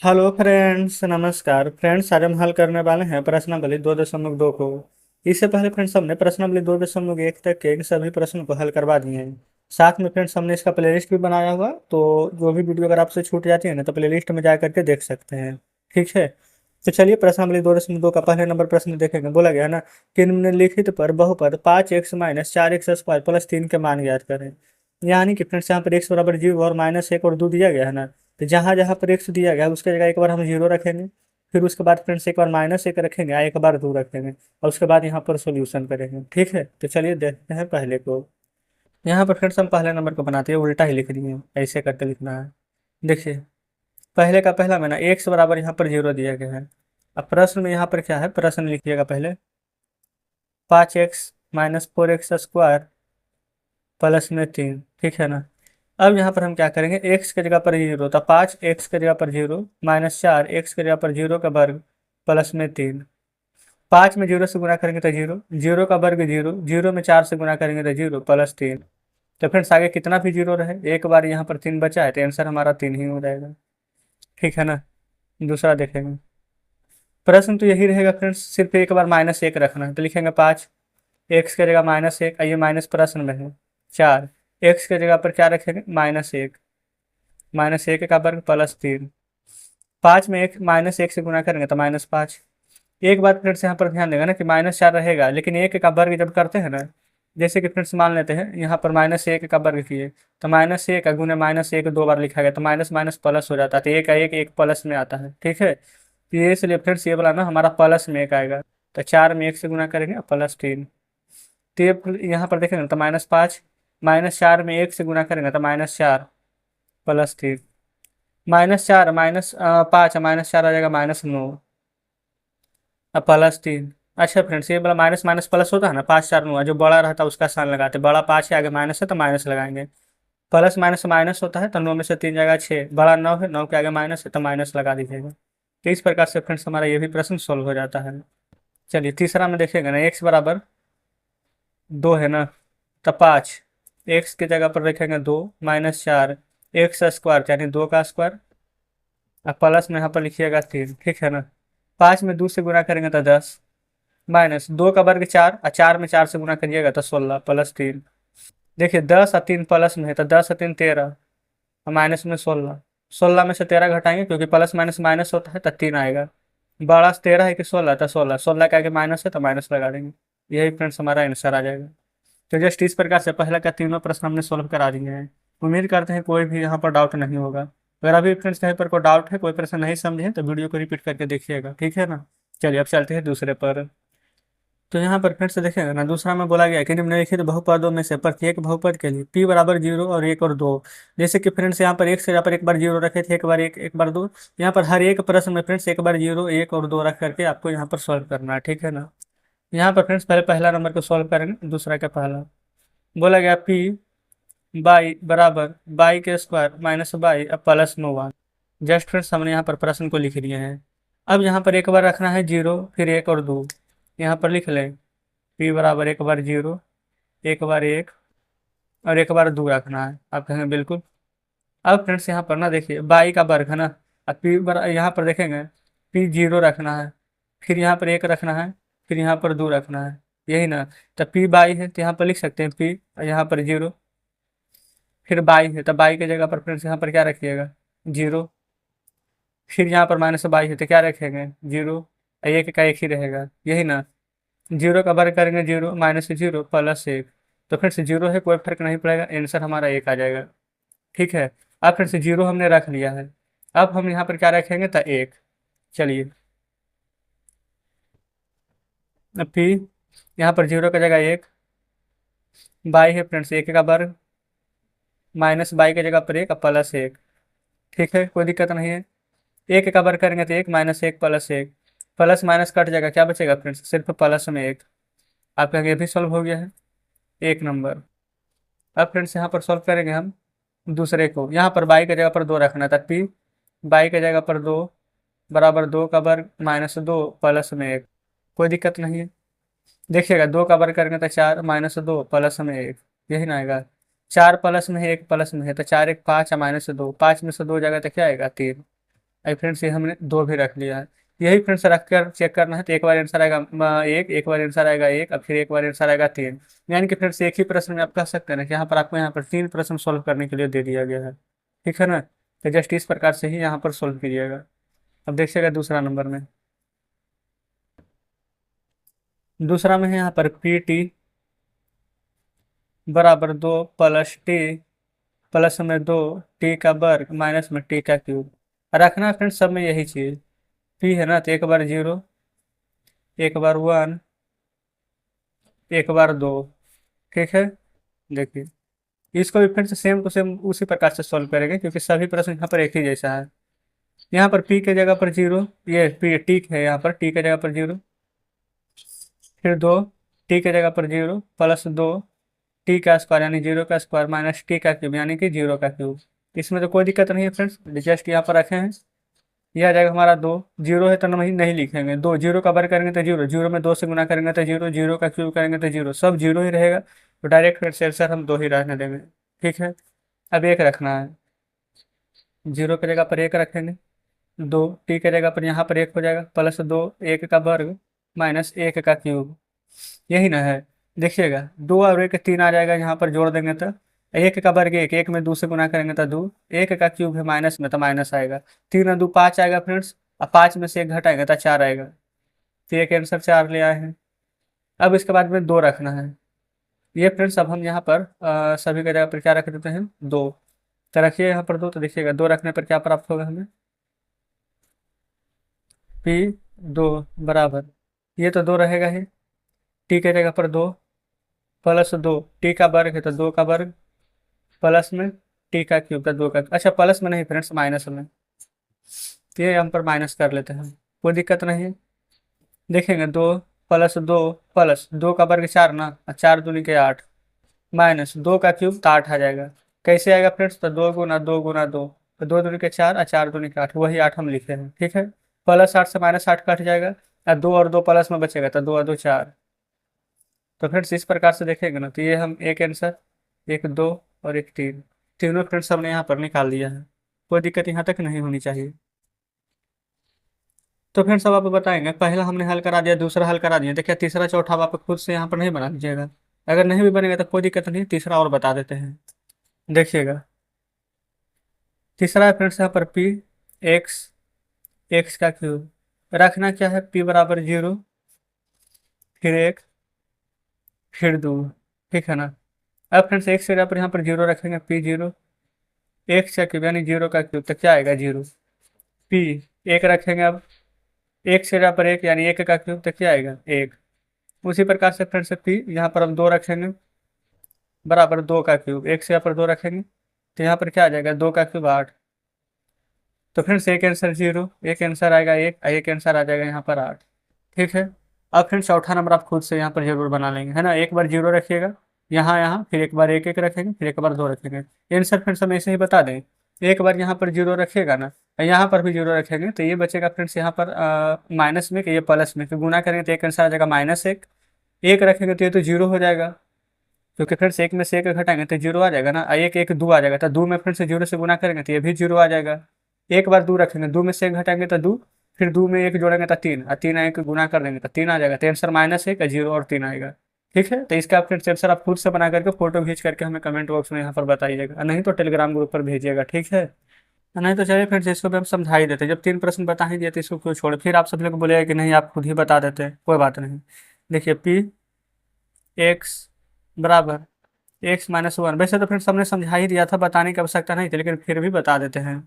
Hello friends, नमस्कार friends. आज हम हल करने वाले हैं प्रश्नावली 2.2 को। इससे पहले फ्रेंड्स हमने प्रश्नावली 2.1 तक के इन सभी प्रश्नों को हल करवा दिए हैं। साथ में फ्रेंड्स हमने इसका प्लेलिस्ट भी बनाया हुआ, तो जो भी वीडियो अगर आपसे छूट जाती है ना तो प्लेलिस्ट में जा करके देख सकते हैं। ठीक है। तो चलिए प्रश्नावली 2.2 का पहले नंबर प्रश्न देखेंगे। बोला गया है ना कि निम्नलिखित पर बहुपद 5x - 4x² प्लस 3 के मान ज्ञात करें। यानी कि फ्रेंड्स यहाँ पर x बराबर 0 और -1 और 2 दिया गया है ना। तो जहाँ जहाँ पर एक्स दिया गया है उसके जगह एक बार हम जीरो रखेंगे। फिर उसके बाद फ्रेंड्स एक बार -1 रखेंगे, एक बार 2 रखेंगे और उसके बाद यहाँ पर सोल्यूशन करेंगे। ठीक है, तो चलिए देखते हैं पहले को। यहाँ पर फ्रेंड्स हम पहले नंबर को बनाते हैं, उल्टा ही लिख दिए हैं, ऐसे करके लिखना है। देखिए, पहले का पहला में ना एक्स बराबर यहाँ पर 0 दिया गया है। अब प्रश्न में यहाँ पर क्या है, प्रश्न लिखिएगा पहले। 5x - 4x² प्लस में 3। ठीक है ना। अब यहाँ पर हम क्या करेंगे, एक्स के जगह पर 0 था, 5x के जगह पर 0 -4x के जगह पर 0 का वर्ग प्लस में 3। 5 में 0 से गुना करेंगे तो 0, 0 का वर्ग 0, 0 में 4 से गुना करेंगे तो 0 प्लस 3। तो फ्रेंड्स आगे कितना भी 0 रहे, एक बार यहाँ पर 3 बचा है तो आंसर हमारा 3 ही हो जाएगा। ठीक है ना। दूसरा देखेंगे। प्रश्न तो यही रहेगा फ्रेंड्स, सिर्फ एक बार -1 रखना है, तो लिखेंगे 5 एक्स के जगह -1, ये माइनस प्रश्न में है। 4 एक्स के जगह पर क्या रखेंगे, -1, -1 का वर्ग प्लस 3। 5 में एक -1 से गुना करेंगे तो -5। एक बात फ्रेंड्स यहाँ पर ध्यान देगा ना कि -4 रहेगा, लेकिन 1 का वर्ग जब करते हैं ना, जैसे कि फ्रेंड्स मान लेते हैं यहाँ पर -1 का वर्ग किए तो -1 का गुने -1 दो बार लिखा गया तो माइनस माइनस प्लस हो जाता है, तो एक का एक प्लस में आता है। ठीक है, तो ये इसलिए फ्रेंड्स ये वाला ना हमारा प्लस में एक आएगा। तो 4 में 1 से गुना करेंगे प्लस 3। तो ये यहाँ पर देखेंगे तो -5, -4 में 1 से गुना करेंगे तो -4 प्लस 3। -4 -5 -4 आ जाएगा -9 अब प्लस 3। अच्छा फ्रेंड्स, ये वाला माइनस माइनस प्लस होता है ना, 5 4 9 जो बड़ा रहता है उसका साइन लगाते, बड़ा 5 है आगे माइनस है तो माइनस लगाएंगे। प्लस माइनस माइनस होता है तो 9 में से 3 जाएगा 6, बड़ा 9 है, 9 के आगे माइनस है तो माइनस लगा दीजिएगा। तो इस प्रकार से फ्रेंड्स हमारा ये भी प्रश्न सोल्व हो जाता है। चलिए तीसरा में देखिएगा ना, एक्स बराबर 2 है ना, तो 5 एक्स की जगह पर रखेंगे 2 -4 एक्स स्क्वायर यानी 2 का स्क्वायर, अब प्लस में यहाँ पर लिखिएगा 3। ठीक है ना। 5 में 2 से गुना करेंगे तो 10, माइनस 2 का वर्ग 4 और 4 में 4 से गुना करिएगा तो 16 प्लस 3। देखिए 10 और 3 प्लस में है तो 10 और 3 13 और माइनस में 16। 16 में से 13 घटाएंगे क्योंकि प्लस माइनस माइनस होता है तो 3 आएगा। बड़ा 13 है कि 16, तो 16, 16 के आगे माइनस है तो माइनस लगा देंगे। यही फ्रेंड्स हमारा आंसर आ जाएगा। तो जस्ट इस प्रकार से पहला का तीनों प्रश्न हमने सोल्व करा दिए हैं। उम्मीद करते हैं कोई भी यहाँ पर डाउट नहीं होगा। अगर अभी फ्रेंड्स कहीं पर कोई डाउट है, कोई प्रश्न नहीं समझे हैं, तो वीडियो को रिपीट करके देखिएगा। ठीक है ना। चलिए अब चलते हैं दूसरे पर। तो यहाँ पर फिर से देखेंगे ना, दूसरा में बोला गया कि निम्नलिखित बहुपदों में से प्रत्येक बहुपद के लिए p बराबर 0 और 1 और 2। जैसे कि फ्रेंड्स यहाँ पर एक से यहाँ पर एक बार 0 रखे थे, एक बार 1 एक बार 2। यहाँ पर हर एक प्रश्न में फ्रेंड्स एक बार 0 1 और 2 रख करके आपको यहाँ पर सॉल्व करना है। ठीक है ना। यहाँ पर फ्रेंड्स पहले पहला नंबर को सॉल्व करेंगे, दूसरा का पहला। बोला गया p बाई बराबर बाई के स्क्वायर माइनस बाई अब प्लस में 1। जस्ट फ्रेंड्स हमने यहाँ पर प्रश्न को लिख दिए हैं। अब यहाँ पर एक बार रखना है 0, फिर 1 और 2। यहाँ पर लिख लें p बराबर एक बार 0, एक बार 1 और एक बार 2 रखना है। आप कहेंगे बिल्कुल। अब फ्रेंड्स यहाँ पर ना देखिए बाई का वर्ग है ना, अब यहाँ पर देखेंगे p 0 रखना है, फिर यहाँ पर 1 रखना है, फिर यहाँ पर 2 रखना है, यही ना। तो p बाई है तो यहाँ पर लिख सकते हैं p, यहाँ पर 0, फिर बाई है तो बाई की जगह पर फ्रेंड्स यहाँ पर क्या रखिएगा 0, फिर यहाँ पर -22 है तो क्या रखेंगे 0, एक का एक ही रहेगा, यही ना। 0 का वर्ग करेंगे 0 -0 प्लस 1, तो फिर से 0 है, कोई फर्क नहीं पड़ेगा, आंसर हमारा 1 आ जाएगा। ठीक है। अब फिर से 0 हमने रख लिया है, अब हम यहाँ पर क्या रखेंगे तो 1। चलिए अब फिर यहाँ पर 0 का जगह 1, बाई है फ्रेंड्स 1 का वर्ग माइनस बाई की जगह पर 1 प्लस 1। ठीक है, कोई दिक्कत नहीं है। 1 का वर्ग करेंगे तो 1 -1 प्लस 1, प्लस माइनस कट जाएगा, क्या बचेगा फ्रेंड्स सिर्फ प्लस में 1। आपका ये भी सॉल्व हो गया है, 1 नंबर। अब फ्रेंड्स यहाँ पर सॉल्व करेंगे हम दूसरे को। यहाँ पर बाई की जगह पर 2 रखना था, पी बाई की जगह पर 2 बराबर 2 का वर्ग -2 प्लस में 1। कोई दिक्कत नहीं है। देखिएगा 2 का वर्ग करेंगे तो 4 -2 प्लस में 1, यही ना आएगा। 4 प्लस में है 1 प्लस में है तो 4 1 5 -2, 5 में से 2 जाएगा तो क्या आएगा 3। अब फ्रेंड्स ये हमने 2 भी रख लिया है। यही फ्रेंड्स रख कर चेक करना है, तो एक बार आंसर आएगा एक बार आंसर आएगा एक, अब फिर एक बार आंसर आएगा 3। यानी कि फ्रेंड्स एक ही प्रश्न में आप कह सकते हैं ना कि यहाँ पर आपको यहाँ पर 3 प्रश्न सोल्व करने के लिए दे दिया गया है। ठीक है ना, तो जस्ट इस प्रकार से ही यहाँ पर सोल्व कीजिएगा। अब देखिएगा दूसरा नंबर में, दूसरा में है यहाँ पर PT बराबर 2 प्लस टी प्लस में 2 टी का वर्ग माइनस में टी का क्यूब। रखना फ्रेंड्स सब में यही चीज, पी है ना, तो एक बार 0, एक बार 1, एक बार 2। ठीक है, देखिए इसको भी फिर से सेम टू सेम उसी प्रकार से सॉल्व करेंगे, क्योंकि सभी प्रश्न यहाँ पर एक ही जैसा है। यहाँ पर पी के जगह पर 0, ये पी टी है, यहाँ पर टी के जगह पर 0, फिर 2 टी के जगह पर 0 प्लस 2 टी का स्क्वायर यानी 0 का स्क्वायर माइनस टी का क्यूब यानी कि 0 का क्यूब। इसमें तो कोई दिक्कत नहीं है फ्रेंड्स, जस्ट यहाँ पर रखे हैं। यह आ जाएगा हमारा 2, 0 है तो नहीं नहीं लिखेंगे, 2 0 का वर्ग करेंगे तो 0, 0 में 2 से गुना करेंगे तो 0, 0 का क्यूब करेंगे तो 0, सब 0 ही रहेगा, तो डायरेक्ट फिर से आंसर हम 2 ही रहने देंगे। ठीक है, अब एक रखना है, 0 की जगह पर 1 रखेंगे, 2 टी की जगह पर यहाँ पर 1 हो जाएगा, प्लस 2 1 का वर्ग माइनस 1 का क्यूब, यही ना है। देखिएगा 2 और 1 3 आ जाएगा, यहाँ पर जोड़ देंगे तो 1 का वर्ग 1, 1 में 2 से गुना करेंगे तो 2, 1 का क्यूब है माइनस में तो माइनस आएगा, 3 और 2 5 आएगा फ्रेंड्स, अब 5 में से 1 घटाएंगे तो 4 आएगा, तो एक आंसर 4 ले आए हैं। अब इसके बाद में 2 रखना है, ये फ्रेंड्स अब हम यहाँ पर सभी की जगह पर क्या रख देते हैं 2, तो रखिए यहाँ पर 2, तो देखिएगा 2 रखने पर क्या प्राप्त होगा हमें, P 2 बराबर, ये तो 2 रहेगा ही, टी के जगह पर 2 प्लस 2 टी का वर्ग है तो 2 का वर्ग प्लस में टी का क्यूब का 2 का, अच्छा प्लस में नहीं फ्रेंड्स माइनस में, तो ये हम पर माइनस कर लेते हैं, कोई दिक्कत नहीं है। देखेंगे 2 प्लस 2 प्लस 2 का वर्ग 4 ना, 4 दूनी के 8 माइनस 2 का क्यूब तो 8 आ जाएगा। कैसे आएगा फ्रेंड्स, तो 2 गुना 2 गुना 2, तो 2 दूनी के 4 और 4 दूनी के 8, वही 8 हम लिखे हैं। ठीक है, प्लस 8 से माइनस 8 कट जाएगा, और 2 और 2 प्लस में बचेगा तो 2 और 2 4। तो फ्रेंड्स इस प्रकार से देखेंगे ना, तो ये हम एक आंसर, एक 2 और एक 3, तीनों फ्रेंड्स हमने यहाँ पर निकाल दिया है, कोई दिक्कत यहाँ तक नहीं होनी चाहिए। तो फ्रेंड्स अब आप बताएंगे, पहला हमने हल करा दिया, दूसरा हल करा दिया, देखिए तीसरा चौथा आप खुद से यहाँ पर नहीं बना लीजिएगा, अगर नहीं भी बनेगा तो कोई दिक्कत नहीं, तीसरा और बता देते हैं। देखिएगा तीसरा है फ्रेंड्स यहाँ पर पी एक्स, एक्स का क्यूब, रखना क्या है, पी बराबर 0, फिर 1, फिर 2। ठीक है ना, अब फ्रेंड्स एक से जगह पर यहाँ पर 0 रखेंगे, P 0 एक्स का क्यूब यानी 0 का क्यूब, तो क्या आएगा 0, पी 1 रखेंगे, अब एक से जगह पर 1 यानी 1 का क्यूब, तो क्या आएगा 1। उसी प्रकार से फ्रेंड्स पी यहाँ पर हम 2 रखेंगे बराबर 2 का क्यूब, एक से यहाँ पर 2 रखेंगे तो यहाँ पर क्या आ जाएगा 2 का क्यूब 8। तो फ्रेंड्स एक आंसर 0, एक आंसर आएगा 1, एक आंसर आ जाएगा यहाँ पर 8। ठीक है, अब फ्रेंड्स चौथा नंबर आप खुद से यहाँ पर जरूर बना लेंगे, है ना, एक बार 0 रखिएगा यहाँ यहाँ, फिर एक बार 1 1 रखेंगे, फिर एक बार 2 रखेंगे। आंसर फ्रेंड्स हम ऐसे ही बता दें, एक बार यहाँ पर 0 रखिएगा ना, यहाँ पर भी 0 रखेंगे, तो ये बचेगा फ्रेंड्स यहाँ पर माइनस में कि ये प्लस में, फिर गुना करेंगे तो एक आंसर आ जाएगा -1, 1 रखेंगे तो ये तो 0 हो जाएगा, क्योंकि फ्रेंड्स 1 में से 1 घटाएंगे तो 0 आ जाएगा ना, 1 1 2 आ जाएगा, तो 2 में फ्रेंड्स 0 से गुना करेंगे तो ये भी 0 आ जाएगा। एक बार 2 रखेंगे, 2 में से 1 घटाएंगे तो 2, फिर 2 में 1 जोड़ेंगे तो 3, और 3 1 गुना कर देंगे तो 3 आ जाएगा, तो आंसर -1 0 और 3 आएगा। ठीक है, तो इसका फ्रेंड्स आंसर आप खुद से बना करके फोटो खींच करके हमें कमेंट बॉक्स में यहाँ पर बताइएगा, नहीं तो टेलीग्राम ग्रुप पर भेजिएगा। ठीक है, नहीं तो चलिए फ्रेंड्स इसको भी हम समझा ही देते हैं, जब 3 प्रश्न बता ही दिए तो इसको क्यों छोड़े, फिर आप सब लोग बोलेगा कि नहीं आप खुद ही बता देते हैं, कोई बात नहीं। देखिए पी एक्स बराबर x-1, वैसे तो फ्रेंड्स हमने समझा ही दिया था, बताने की आवश्यकता नहीं थी, लेकिन फिर भी बता देते हैं,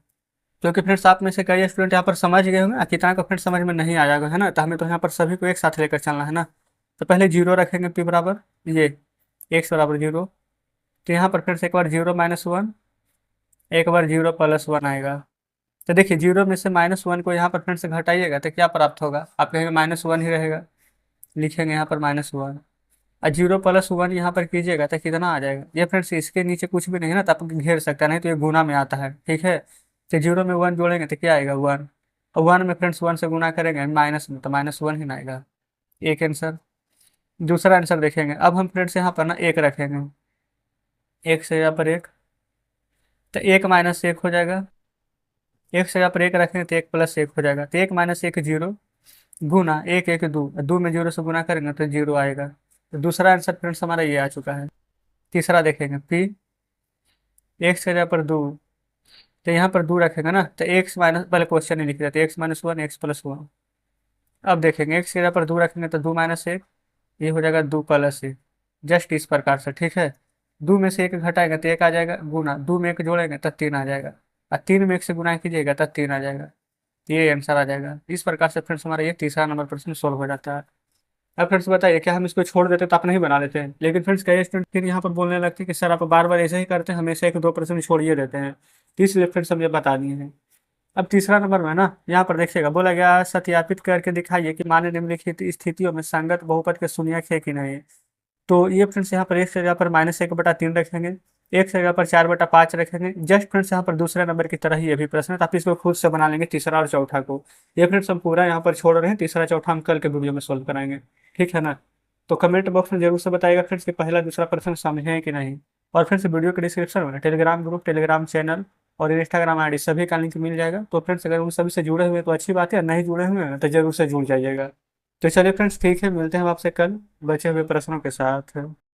क्योंकि फ्रेंड्स आप में से कई स्टूडेंट यहाँ पर समझ गए होंगे, कितना का फ्रेंड्स समझ में नहीं आया होगा, है ना, तो हमें तो यहाँ पर सभी को एक साथ लेकर चलना है ना। तो पहले 0 रखेंगे, पी बराबर ये x बराबर 0, तो यहाँ पर फ्रेंड्स एक बार 0 -1, एक बार 0 +1 आएगा। तो देखिए 0 में से -1 को यहाँ पर फ्रेंड्स घटाइएगा तो क्या प्राप्त होगा, आप कहेंगे -1 ही रहेगा, लिखेंगे यहाँ पर -1, और 0 + 1 यहाँ पर कीजिएगा तो कितना आ जाएगा, ये फ्रेंड्स इसके नीचे कुछ भी नहीं है ना, तो आप घेर सकते हैं, नहीं तो ये गुना में आता है। ठीक है, तो 0 में 1 जोड़ेंगे तो क्या आएगा 1, और 1 में फ्रेंड्स 1 से गुना करेंगे माइनस में तो -1 ही ना आएगा, एक आंसर। दूसरा आंसर देखेंगे, अब हम फ्रेंड्स यहाँ पर ना 1 रखेंगे, 1 से यहाँ पर 1, तो 1 - 1 हो जाएगा, एक जगह पर एक रखेंगे तो 1 + 1 हो जाएगा, तो 1 - 1 0, गुना 1 1 2, 2 में 0 से गुना करेंगे तो 0 आएगा। तो दूसरा आंसर फ्रेंड्स हमारा ये आ चुका है। तीसरा देखेंगे पी, एक्स की जगह पर 2, तो यहाँ पर 2 रखेंगे ना, तो एक्स माइनस, पहले क्वेश्चन ही लिख रहे थे, x - 1 x + 1। अब देखेंगे एक्स की जगह पर 2 रखेंगे तो 2 - 1, ये हो जाएगा 2 + 1, जस्ट इस प्रकार से, ठीक है। 2 में से 1 घटाएंगे तो 1 आ जाएगा, गुना 2 में 1 जोड़ेंगे तो 3 आ जाएगा, और 3 में 1 से गुना कीजिएगा तो 3 आ जाएगा। तो ये आंसर आ जाएगा। इस प्रकार से फ्रेंड्स हमारा ये तीसरा नंबर प्रश्न सोल्व हो जाता है। अब फ्रेंड्स बताइए, क्या हम इसको छोड़ देते तो आप नहीं बना लेते हैं? लेकिन फ्रेंड्स कई स्टूडेंट फिर यहाँ पर बोलने लगते हैं कि सर आप बार बार ऐसे ही करते हैं, हमेशा 1 2 प्रश्न छोड़िए देते हैं। तो इसलिए फ्रेंड्स हम ये बता दिए हैं। अब तीसरा नंबर में ना, यहाँ पर देखिएगा, बोला गया सत्यापित करके दिखाइए कि मान्य निम्नलिखित स्थितियों में संगत बहुपद के शून्यक है कि नहीं। तो ये फ्रेंड्स यहाँ पर एक जगह पर -1/3 रखेंगे, एक जगह पर 4/5 रखेंगे। जस्ट फ्रेंड्स यहाँ पर दूसरे नंबर की तरह ही ये भी प्रश्न है, तो आप इसको खुद से बना लेंगे तीसरा और चौथा को। ये फ्रेंड्स हम पूरा यहाँ पर छोड़ रहे हैं, तीसरा चौथा हम कल के वीडियो में सोल्व कराएंगे, ठीक है ना। तो कमेंट बॉक्स में जरूर से बताइएगा फ्रेंड्स कि पहला दूसरा प्रश्न समझे हैं कि नहीं। और फ्रेंड्स वीडियो के डिस्क्रिप्शन में टेलीग्राम ग्रुप, टेलीग्राम चैनल और इंस्टाग्राम आईडी सभी का लिंक मिल जाएगा। तो फ्रेंड्स अगर उन सभी से जुड़े हुए हैं तो अच्छी बात है, नहीं जुड़े हुए हैं तो जरूर से जुड़ जाइएगा। तो चलिए फ्रेंड्स, ठीक है, मिलते हैं हम आपसे कल बचे हुए प्रश्नों के साथ।